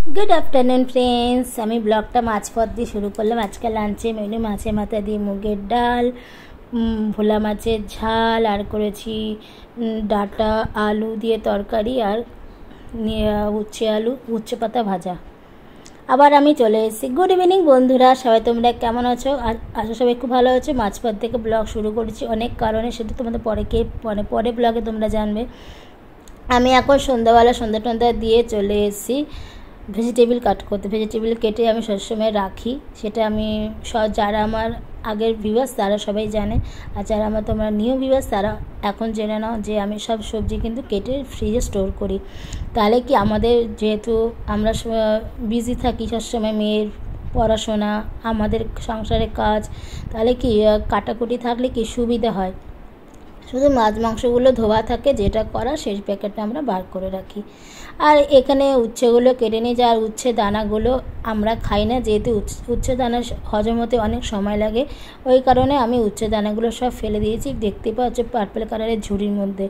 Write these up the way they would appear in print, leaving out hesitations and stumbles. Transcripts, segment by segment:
Good afternoon friends. हमें ब्लगटा माछपथ दिए शुरू करलाम। आज के लांचे मेनू माछेर माथा दिए मुगेर डाल, भोला माछेर झाल और करेছি डाटा आलू दिए तरकारी और उচ্ছে आलू उচ্ছে पाता भाजा। আবার আমি চলে এসেছি। গুড ইভিনিং বন্ধুরা, সবাই তোমরা কেমন আছো? আশা সবাই খুব ভালো আছো। মাঝপথ থেকে ব্লগ শুরু করেছি অনেক কারণে, সেটা তোমাদের পরে ব্লগে তোমরা জানবে। আমি এখন সন্ধ্যাবেলা সন্ধ্যা টন্ধা দিয়ে চলে এসেছি ভেজিটেবিল কাট করতে। ভেজিটেবিল কেটে আমি সবসময় রাখি, সেটা আমি যারা আমার আগের ভিউয়ার্স তারা সবাই জানে, আর যারা আমার তোমরা নিউ ভিউয়ার্স তারা এখন জেনে নাও যে আমি সব সবজি কিন্তু কেটে ফ্রিজে স্টোর করি। তাহলে কি আমাদের যেহেতু আমরা বিজি থাকি সবসময়, মেয়ের পড়াশোনা, আমাদের সংসারের কাজ, তাহলে কি কাটাকুটি থাকলে কি সুবিধা হয়। শুধু মাছ মাংসগুলো ধোয়া থাকে, যেটা করা সেই প্যাকেটটা আমরা বার করে রাখি। আর এখানে উচ্ছেগুলো কেটে নিয়ে যায়। আর উচ্ছে দানাগুলো আমরা খাই না, যেহেতু উচ্ছে দানা হজম হতে অনেক সময় লাগে, ওই কারণে আমি উচ্ছে দানাগুলো সব ফেলে দিয়েছি। দেখতে পাচ্ছ পার্পল কালারের ঝুড়ির মধ্যে।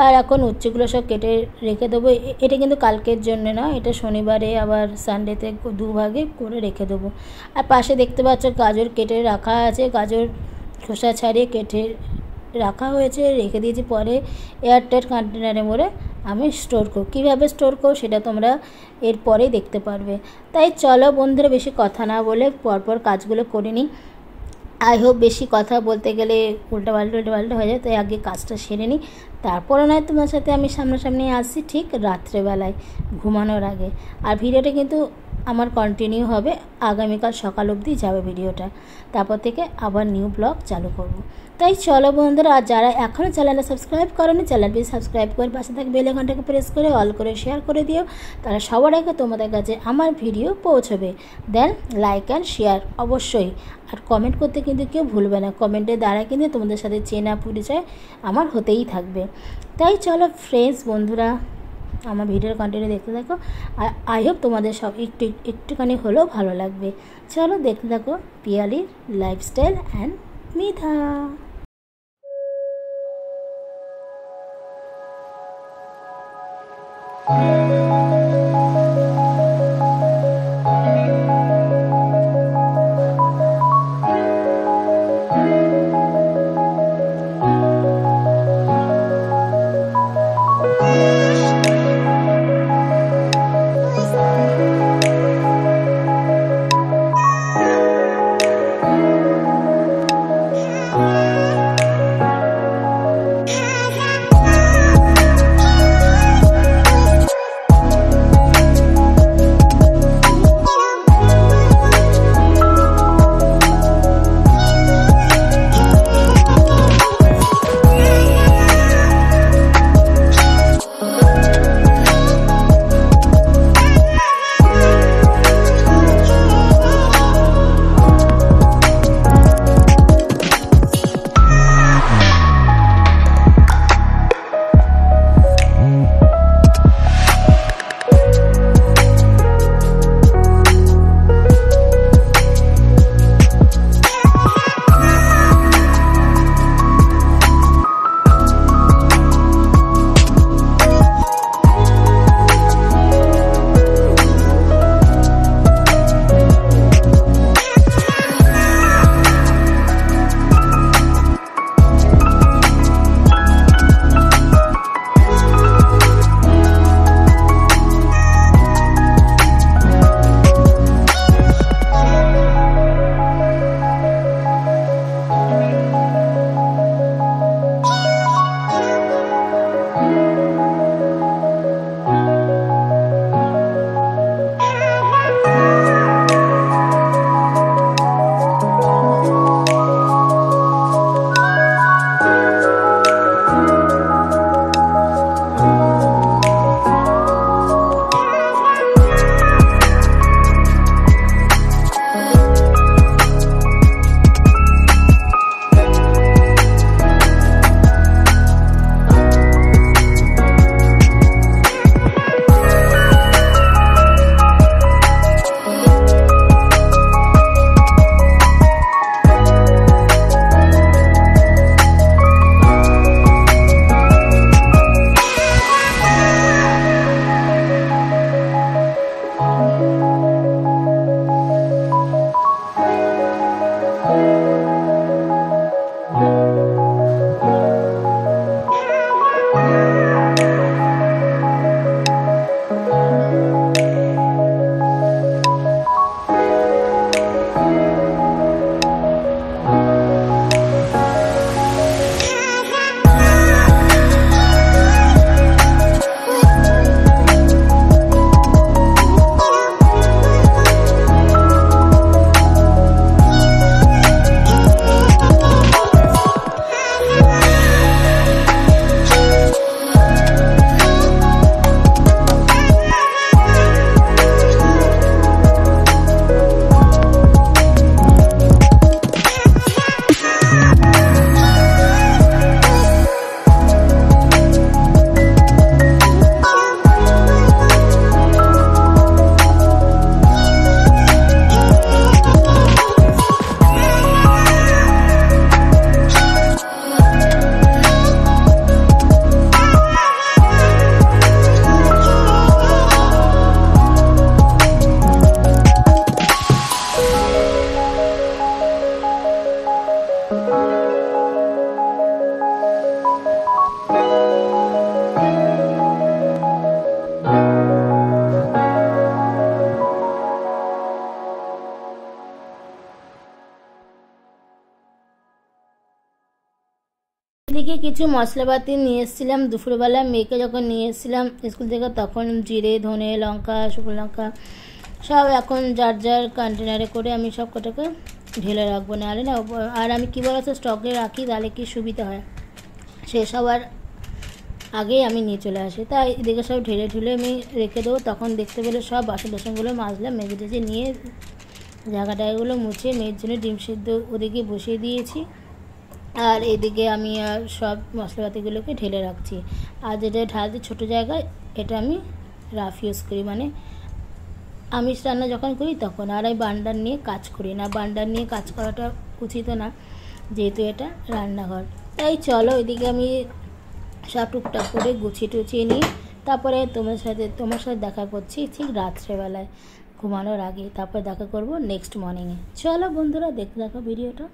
আর এখন উচ্ছেগুলো সব কেটে রেখে দেবো। এটা কিন্তু কালকের জন্য না, এটা শনিবারে আবার সানডেতে দুভাগে করে রেখে দেবো। আর পাশে দেখতে পাচ্ছ গাজর কেটে রাখা আছে, গাজর খোসা ছাড়িয়ে কেটে রাখা হয়েছে, রেখে দিয়েছি। পরে এয়ারটাইট কন্টেনারে ভরে আমি স্টোর করব। কীভাবে স্টোর করব সেটা তোমরা এরপরেই দেখতে পারবে। তাই চলো বন্ধুরা, বেশি কথা না বলে পরপর কাজগুলো করে নিই। আই হোপ বেশি কথা বলতে গেলে উল্টাপাল্টা হয়ে যায়, তাই আগে কাজটা সেরে নিই, তারপরে নয় তোমার সাথে আমি সামনাসামনি আসছি ঠিক রাত্রেবেলায় ঘুমানোর আগে। আর ভিডিওটা কিন্তু আমার কন্টিনিউ হবে, আগামীকাল সকাল অবধি যাবে ভিডিওটা, তারপর থেকে আবার নিউ ব্লগ চালু করব। তাই চলো বন্ধুরা, আর যারা এখনও চ্যানেলটা সাবস্ক্রাইব করেনি চ্যানেলটি সাবস্ক্রাইব করে পাশে থাকা বেল আইকনটাকে প্রেস করে অল করে শেয়ার করে দিও, তারা সবার আগে তোমাদের কাছে আমার ভিডিও পৌঁছবে। দেন লাইক অ্যান্ড শেয়ার অবশ্যই, আর কমেন্ট করতে কিন্তু কেউ ভুলবে না। কমেন্টের দ্বারা কিন্তু তোমাদের সাথে চেনা পরিচয় আমার হতেই থাকবে। তাই চলো ফ্রেন্ডস বন্ধুরা, আমার ভিডিওর কন্টেন্ট দেখতে থাকো, আর আই হোপ তোমাদের সব একটুখানি হলেও ভালো লাগবে। চলো দেখতে থাকো পিয়ালির লাইফস্টাইল অ্যান্ড মিঠা। কিছু মশলাপাতি নিয়ে এসেছিলাম দুপুরবেলা, মেয়েকে যখন নিয়ে এসেছিলাম স্কুল থেকে তখন জিরে, ধনে, লঙ্কা, শুকনো লঙ্কা সব এখন যার যার কন্টেনারে করে আমি সব কটাকে ঢেলে রাখবো, নাহলে না। আর আমি কী বলতো স্টকে রাখি, তাহলে কি সুবিধা হয়, শেষ হওয়ার আগেই আমি নিয়ে চলে আসি। তাই এদিকে সব ঢেলে ঢুলে আমি রেখে দেবো, তখন দেখতে পেলে সব বাসন টাসনগুলো মাজলাম, মেজে টেজে নিয়ে জায়গাটাগুলো মুছে মেয়ের জন্য ডিম সিদ্ধ ওদিকে বসিয়ে দিয়েছি। আর এদিকে আমি আর সব মশলাপাতিগুলোকে ঢেলে রাখছি। আর যেটা ঢালতে ছোটো জায়গায়, এটা আমি রাফ ইউজ করি, মানে আমিষ রান্না যখন করি তখন। আর আমি বান্ডার নিয়ে কাজ করি না, বান্ডার নিয়ে কাজ করাটা উচিত না, যেহেতু এটা রান্নাঘর। তাই চলো এদিকে আমি সব টুকটাক করে গুছিয়ে টুছিয়ে নিই, তারপরে তোমার সাথে দেখা করছি ঠিক রাত্রেবেলায় ঘুমানোর আগে, তারপরে দেখা করব নেক্সট মর্নিংয়ে। চলো বন্ধুরা দেখতে থাকো ভিডিওটা।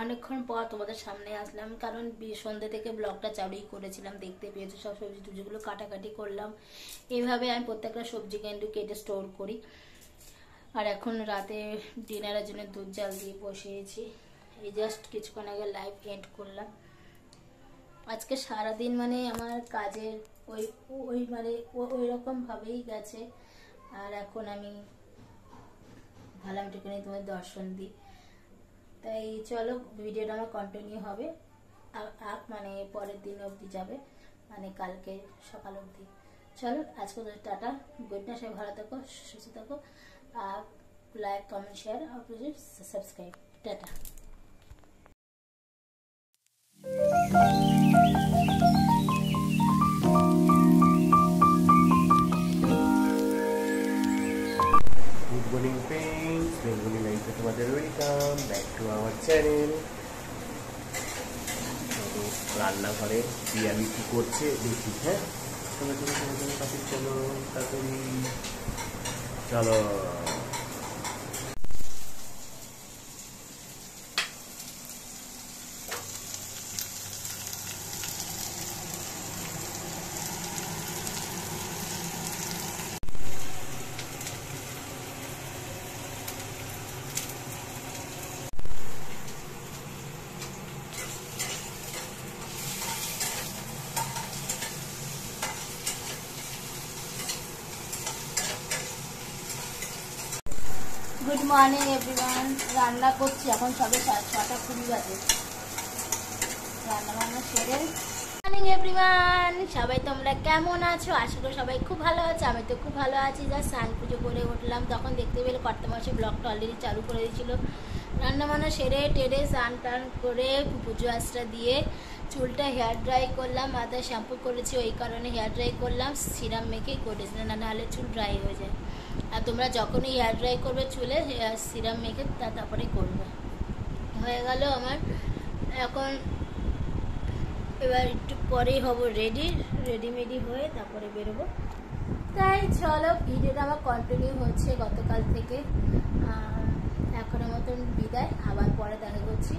অনেকক্ষণ পর তোমাদের সামনে আসলাম, কারণ সন্ধ্যে থেকে ব্লগটা চালুই করেছিলাম, দেখতে পেয়েছো সব সবজি টুজিগুলো কাটাকাটি করলাম। এইভাবে আমি প্রত্যেকটা সবজি কিন্তু কেটে স্টোর করি। আর এখন রাতে ডিনারের জন্য দুধ জাল দিয়ে বসিয়েছি, এই জাস্ট কিছুক্ষণ আগে লাইভ এন্ড করলাম। আজকে সারাদিন মানে আমার কাজের ওই রকম ভাবেই গেছে। আর এখন আমি ভালো একটুখানি তোমার দর্শন দিই, তাই চলো ভিডিওটা আমার কন্টিনিউ হবে, মানে পরের দিন অবধি যাবে, মানে কালকে সকাল অবধি। চলো আজকে টাটা, গুড নাইট, সবাই ভালো থাকো, সুস্থ থাকো, আর লাইক কমেন্ট শেয়ার আর সাবস্ক্রাইব। টাটা। Good morning friends, Bengali life এ তোমাদের welcome back to our channel. রান্নাঘরে আমি কি করছে দেখি। হ্যাঁ চলো চলো চলো চলো কাছে চলো তাড়াতাড়ি চলো। গুড মর্নিং এভরিওয়ান, রান্না করছি এখন সবে 6:20 বাজে, রান্না বান্না সেরে। মর্নিং এভরিওয়ান, সবাই তোমরা কেমন আছো? আশা করি সবাই খুব ভালো আছে, আমি তো খুব ভালো আছি। যা স্নান পুজো করে উঠলাম, তখন দেখতে পেলে কর্তামশাই ব্লগটা অলরেডি চালু করে দিয়েছিল। রান্না বান্না সেরে টেরে স্নান টান করে পুজো আশ্রা দিয়ে চুলটা হেয়ার ড্রাই করলাম, মাথায় শ্যাম্পু করেছি, ওই কারণে হেয়ার ড্রাই করলাম, সিরাম মেখেই করেছি, না নাহলে চুল ড্রাই হয়ে যায়। আর তোমরা যখনই হেয়ার ড্রাই করবে চুলে সিরাম মেখে তারপরে করবে। হয়ে গেল আমার, এখন এবার একটু পরেই হব রেডি হয়ে তারপরে বেরোবো। তাই চলো ভিডিওটা আমার কন্টিনিউ হচ্ছে গতকাল থেকে, এখনের মতন বিদায়, আবার পরে দেখা করছি।